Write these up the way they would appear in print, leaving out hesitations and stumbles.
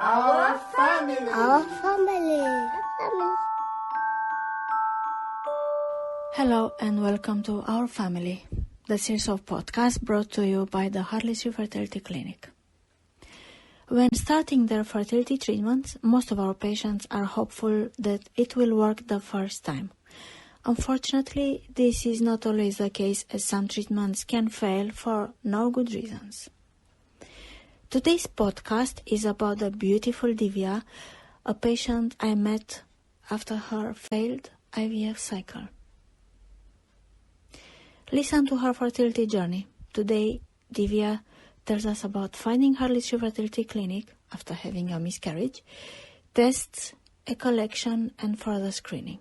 Our family. Our family. Hello and welcome to Our Family, the series of podcasts brought to you by the Harley Street Fertility Clinic. When starting their fertility treatments, most of our patients are hopeful that it will work the first time. Unfortunately, this is not always the case, as some treatments can fail for no good reasons. Today's podcast is about the beautiful Divya, a patient I met after her failed IVF cycle. Listen to her fertility journey. Today, Divya tells us about finding Harley Street Fertility Clinic after having a miscarriage, tests, a collection, and further screening.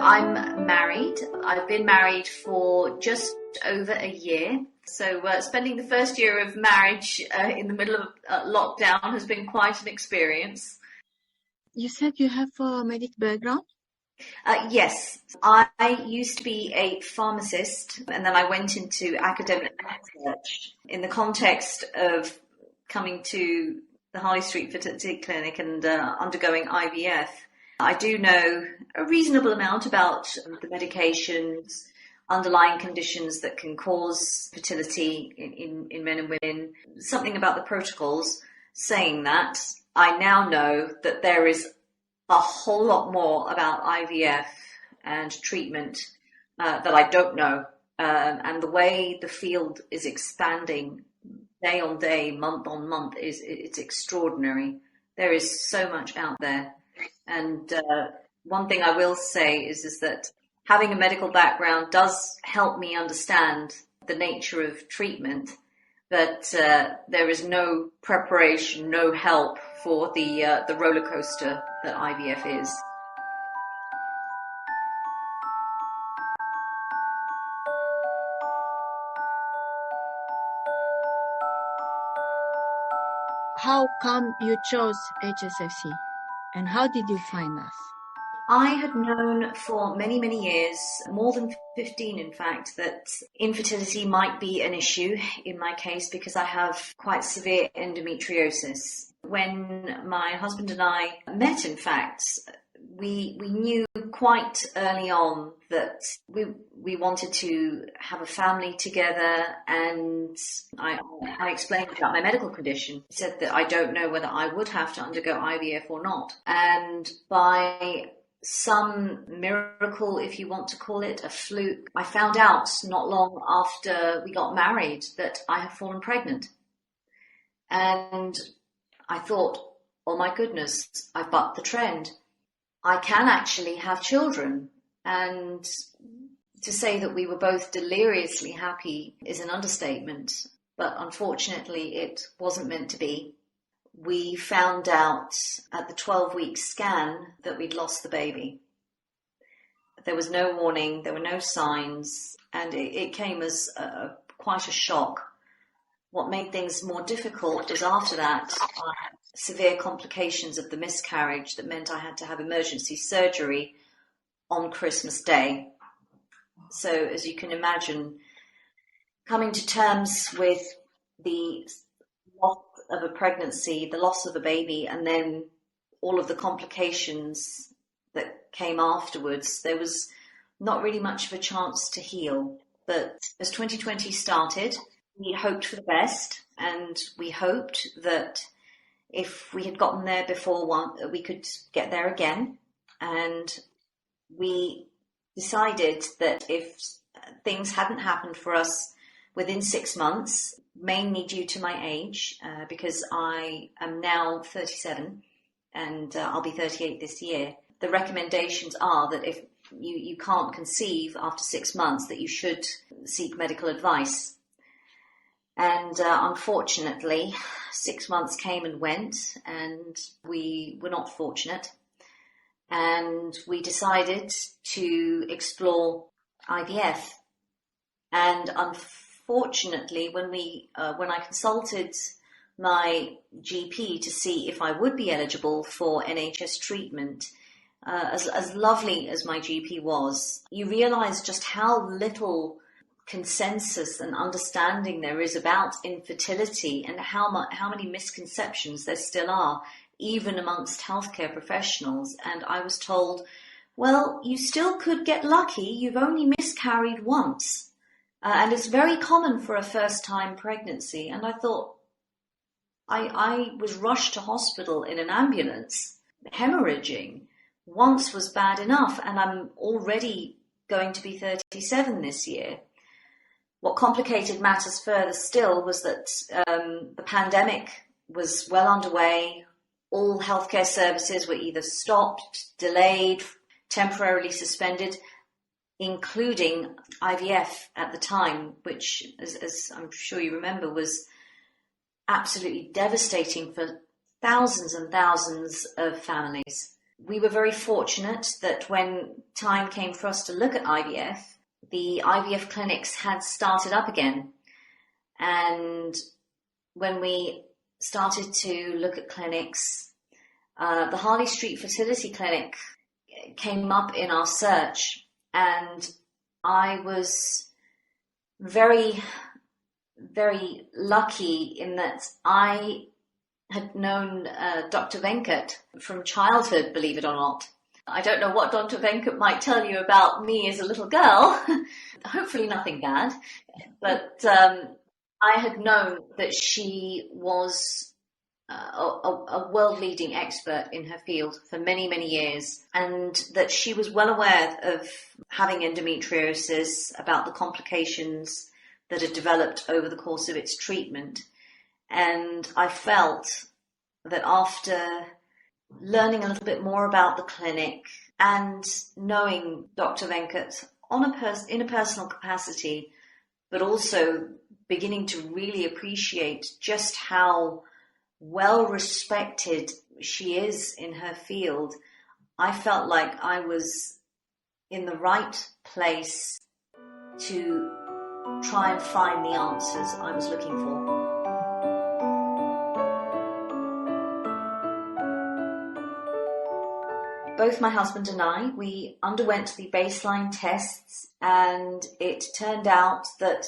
I'm married. I've been married for just over a year. So spending the first year of marriage in the middle of lockdown has been quite an experience. You said you have a medical background? Yes, I used to be a pharmacist, and then I went into academic research in the context of coming to the Harley Street Fertility Clinic and undergoing IVF. I do know a reasonable amount about the medications, underlying conditions that can cause fertility in men and women, something about the protocols. Saying that, I now know that there is a whole lot more about IVF and treatment that I don't know. And the way the field is expanding day on day, month on month, it's extraordinary. There is so much out there. And one thing I will say is that having a medical background does help me understand the nature of treatment, but there is no preparation, no help for the rollercoaster that IVF is. How come you chose HSFC? And how did you find us? I had known for many, many years, more than 15 in fact, that infertility might be an issue in my case because I have quite severe endometriosis. When my husband and I met, in fact, we knew quite early on that we wanted to have a family together, and I explained about my medical condition. I said that I don't know whether I would have to undergo IVF or not. And by some miracle, if you want to call it, a fluke, I found out not long after we got married that I had fallen pregnant. And I thought, oh my goodness, I've bucked the trend. I can actually have children. And to say that we were both deliriously happy is an understatement, but unfortunately it wasn't meant to be. We found out at the 12-week scan that we'd lost the baby. There was no warning, there were no signs, and it came as quite a shock. What made things more difficult was after that, severe complications of the miscarriage that meant I had to have emergency surgery on Christmas Day. So as you can imagine, coming to terms with the loss of a pregnancy, the loss of a baby, and then all of the complications that came afterwards, there was not really much of a chance to heal. But as 2020 started, we hoped for the best, and we hoped that if we had gotten there before we could get there again. And we decided that if things hadn't happened for us within 6 months, mainly due to my age, because I am now 37 and I'll be 38 this year, the recommendations are that if you can't conceive after 6 months, that you should seek medical advice. And unfortunately, 6 months came and went, and we were not fortunate. And we decided to explore IVF. And unfortunately, when I consulted my GP to see if I would be eligible for NHS treatment, as lovely as my GP was, you realise just how little consensus and understanding there is about infertility, and how many misconceptions there still are, even amongst healthcare professionals. And I was told, well, you still could get lucky, you've only miscarried once. And it's very common for a first-time pregnancy. And I thought, I was rushed to hospital in an ambulance, hemorrhaging. Once was bad enough, and I'm already going to be 37 this year. What complicated matters further still was that the pandemic was well underway. All healthcare services were either stopped, delayed, temporarily suspended, including IVF at the time, which, as I'm sure you remember, was absolutely devastating for thousands and thousands of families. We were very fortunate that when time came for us to look at IVF, the IVF clinics had started up again. And when we started to look at clinics, the Harley Street Fertility Clinic came up in our search, and I was very, very lucky in that I had known Dr. Venkat from childhood, believe it or not. I don't know what Dr. Venkat might tell you about me as a little girl, hopefully nothing bad, but I had known that she was a world-leading expert in her field for many, many years, and that she was well aware of having endometriosis, about the complications that had developed over the course of its treatment. And I felt that after learning a little bit more about the clinic and knowing Dr. Venkat in a personal capacity, but also beginning to really appreciate just how well respected she is in her field, I felt like I was in the right place to try and find the answers I was looking for. Both my husband and I, we underwent the baseline tests, and it turned out that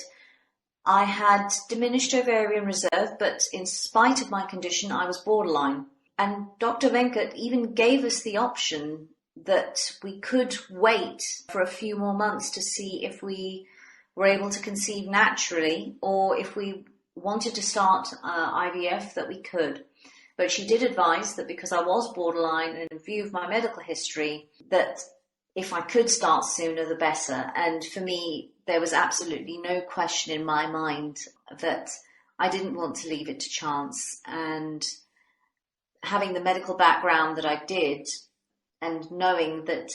I had diminished ovarian reserve, but in spite of my condition, I was borderline. And Dr. Venkat even gave us the option that we could wait for a few more months to see if we were able to conceive naturally, or if we wanted to start IVF, that we could. But she did advise that because I was borderline, and in view of my medical history, that if I could start sooner, the better. And for me, there was absolutely no question in my mind that I didn't want to leave it to chance. And having the medical background that I did, and knowing that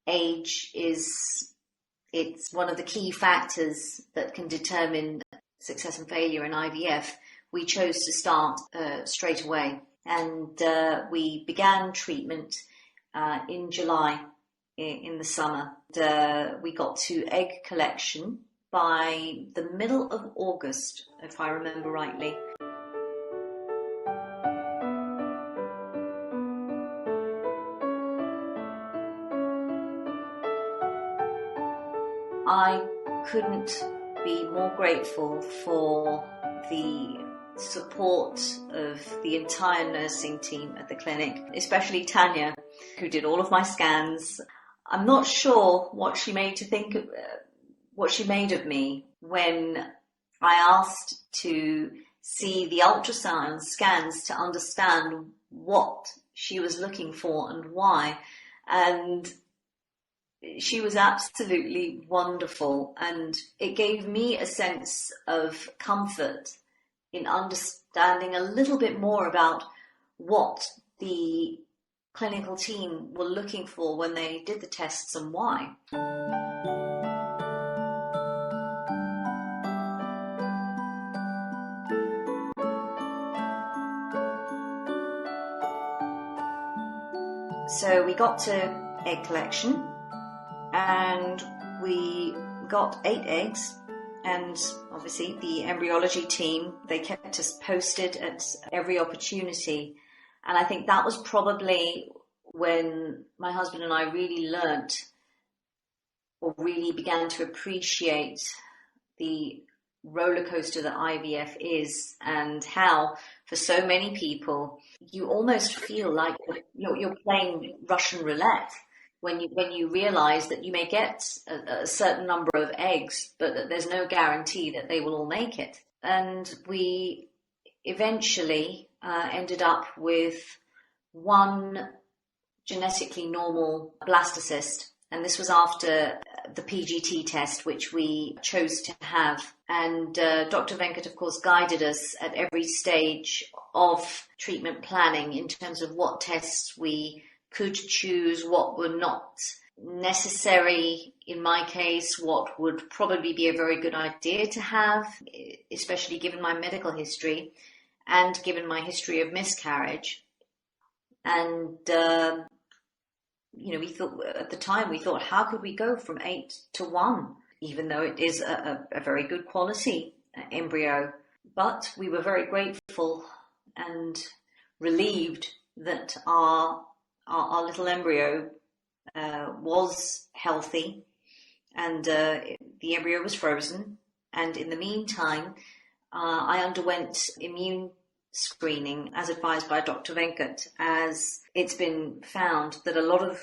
age it's one of the key factors that can determine success and failure in IVF, we chose to start straight away. And we began treatment in July, in the summer. We got to egg collection by the middle of August, if I remember rightly. I couldn't be more grateful for the support of the entire nursing team at the clinic, especially Tanya, who did all of my scans. I'm not sure what she made of me when I asked to see the ultrasound scans to understand what she was looking for and why. And she was absolutely wonderful, and it gave me a sense of comfort in understanding a little bit more about what the clinical team were looking for when they did the tests and why. So we got to egg collection, and we got 8 eggs. And obviously the embryology team, they kept us posted at every opportunity. And I think that was probably when my husband and I really learnt or really began to appreciate the roller coaster that IVF is, and how for so many people you almost feel like you're playing Russian roulette when you realize that you may get a certain number of eggs, but that there's no guarantee that they will all make it. And we eventually ended up with one genetically normal blastocyst. And this was after the PGT test, which we chose to have. And Dr. Venkat, of course, guided us at every stage of treatment planning in terms of what tests we could choose, what were not necessary in my case, what would probably be a very good idea to have, especially given my medical history and given my history of miscarriage. And we thought at the time, how could we go from 8 to 1, even though it is a very good quality embryo? But we were very grateful and relieved that our little embryo was healthy, and the embryo was frozen. And in the meantime, I underwent immune screening as advised by Dr. Venkat, as it's been found that a lot of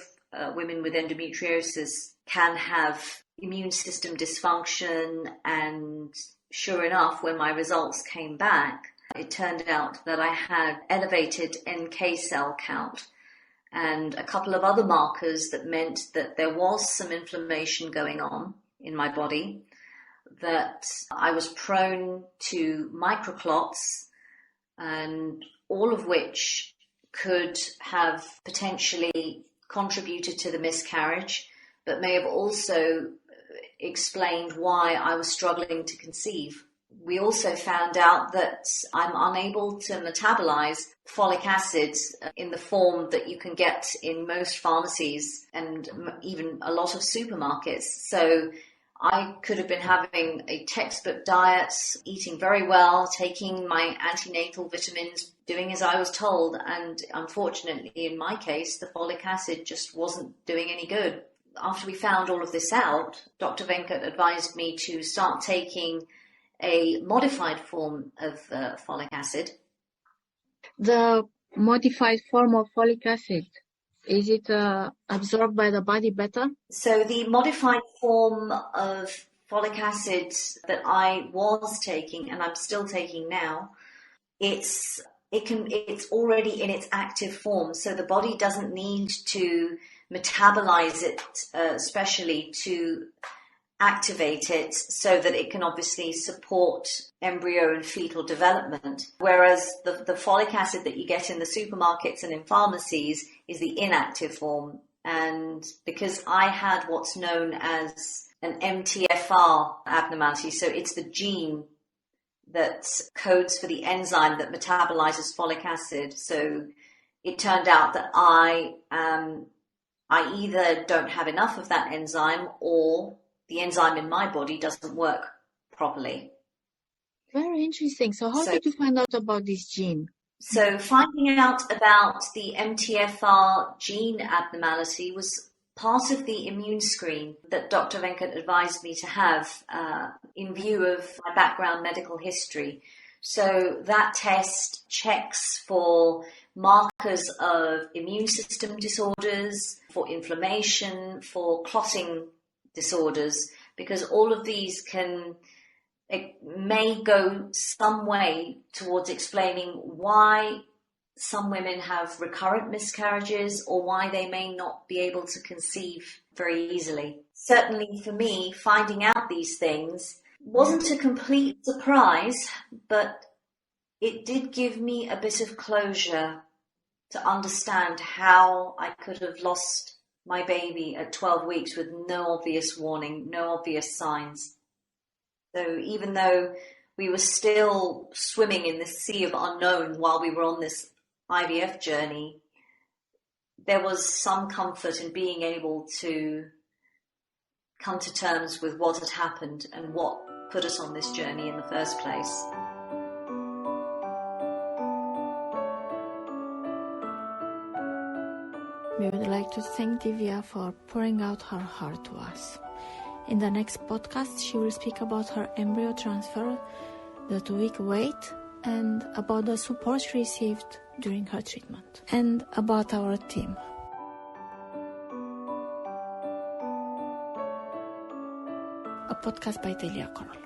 women with endometriosis can have immune system dysfunction. And sure enough, when my results came back, it turned out that I had elevated NK cell count and a couple of other markers that meant that there was some inflammation going on in my body, that I was prone to microclots, and all of which could have potentially contributed to the miscarriage, but may have also explained why I was struggling to conceive. We also found out that I'm unable to metabolize folic acid in the form that you can get in most pharmacies and even a lot of supermarkets. So I could have been having a textbook diet, eating very well, taking my antenatal vitamins, doing as I was told. And unfortunately, in my case, the folic acid just wasn't doing any good. After we found all of this out, Dr. Venkat advised me to start taking a modified form of folic acid. The modified form of folic acid, is it absorbed by the body better? So the modified form of folic acid that I was taking, and I'm still taking now, it's already in its active form. So the body doesn't need to metabolize it especially to activate it so that it can obviously support embryo and fetal development. Whereas the folic acid that you get in the supermarkets and in pharmacies is the inactive form. And because I had what's known as an MTFR abnormality, so it's the gene that codes for the enzyme that metabolizes folic acid. So it turned out that I either don't have enough of that enzyme, or the enzyme in my body doesn't work properly. Very interesting. So how did you find out about this gene? So finding out about the MTFR gene abnormality was part of the immune screen that Dr. Venkat advised me to have in view of my background medical history. So that test checks for markers of immune system disorders, for inflammation, for clotting disorders, because all of these may go some way towards explaining why some women have recurrent miscarriages, or why they may not be able to conceive very easily. Certainly for me, finding out these things wasn't a complete surprise, but it did give me a bit of closure to understand how I could have lost my baby at 12 weeks with no obvious warning, no obvious signs. So even though we were still swimming in this sea of unknown while we were on this IVF journey, there was some comfort in being able to come to terms with what had happened and what put us on this journey in the first place. We would like to thank Divya for pouring out her heart to us. In the next podcast, she will speak about her embryo transfer, the 2-week wait, and about the support she received during her treatment, and about our team. A podcast by Delia Corol.